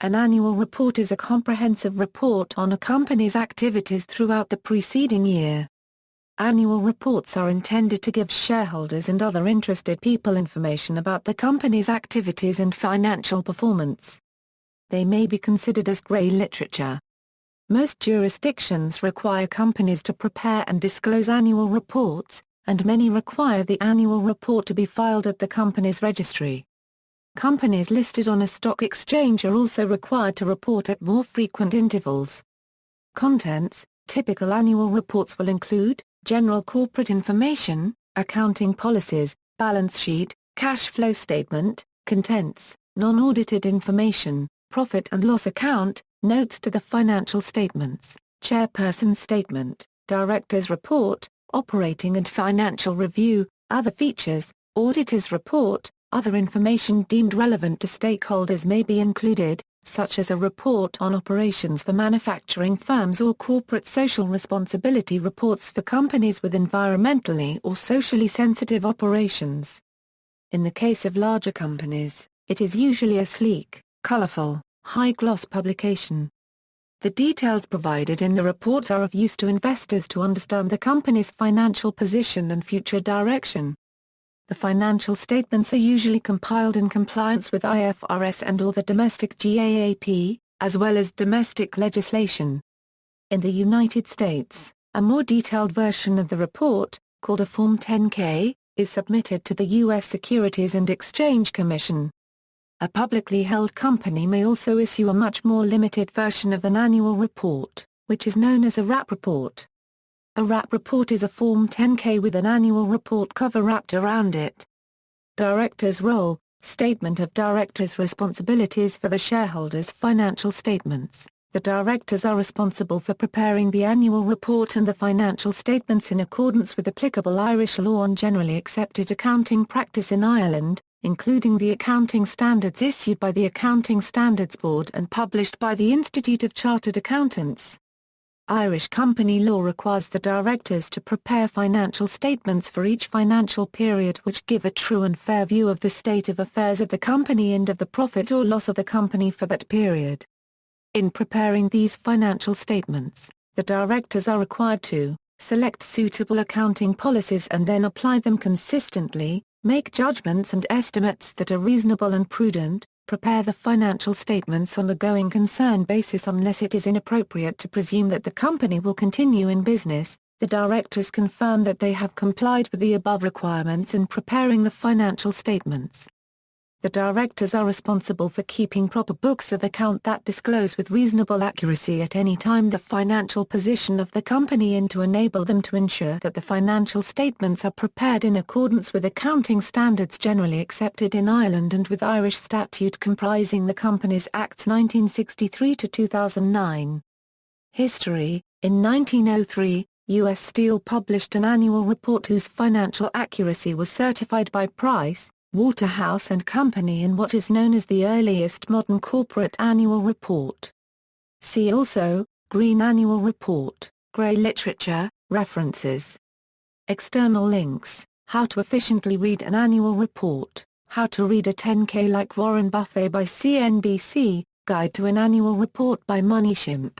An annual report is a comprehensive report on a company's activities throughout the preceding year. Annual reports are intended to give shareholders and other interested people information about the company's activities and financial performance. They may be considered as grey literature. Most jurisdictions require companies to prepare and disclose annual reports, and many require the annual report to be filed at the company's registry. Companies listed on a stock exchange are also required to report at more frequent intervals. Contents: typical annual reports will include general corporate information, accounting policies, balance sheet, cash flow statement, contents, non-audited information, profit and loss account, notes to the financial statements, chairperson's statement, director's report, operating and financial review, other features, auditor's report. Other information deemed relevant to stakeholders may be included, such as a report on operations for manufacturing firms or corporate social responsibility reports for companies with environmentally or socially sensitive operations. In the case of larger companies, it is usually a sleek, colorful, high-gloss publication. The details provided in the report are of use to investors to understand the company's financial position and future direction. The financial statements are usually compiled in compliance with IFRS and/or the domestic GAAP, as well as domestic legislation. In the United States, a more detailed version of the report, called a Form 10-K, is submitted to the U.S. Securities and Exchange Commission. A publicly held company may also issue a much more limited version of an annual report, which is known as a wrap report. A wrap report is a Form 10-K with an annual report cover wrapped around it. Director's role: statement of directors' responsibilities for the shareholders' financial statements. The directors are responsible for preparing the annual report and the financial statements in accordance with applicable Irish law and generally accepted accounting practice in Ireland, including the accounting standards issued by the Accounting Standards Board and published by the Institute of Chartered Accountants. Irish company law requires the directors to prepare financial statements for each financial period which give a true and fair view of the state of affairs of the company and of the profit or loss of the company for that period. In preparing these financial statements, the directors are required to select suitable accounting policies and then apply them consistently, make judgments and estimates that are reasonable and prudent, prepare the financial statements on the going concern basis unless it is inappropriate to presume that the company will continue in business. The directors confirm that they have complied with the above requirements in preparing the financial statements. The directors are responsible for keeping proper books of account that disclose with reasonable accuracy at any time the financial position of the company and to enable them to ensure that the financial statements are prepared in accordance with accounting standards generally accepted in Ireland and with Irish statute comprising the Companies Acts 1963 to 2009. History: in 1903, U.S. Steel published an annual report whose financial accuracy was certified by Price, Waterhouse and Company in what is known as the earliest modern corporate annual report. See also, Green Annual Report, Grey Literature, References. External links: How to efficiently read an annual report, How to read a 10-K like Warren Buffett by CNBC, Guide to an annual report by MoneyShimp.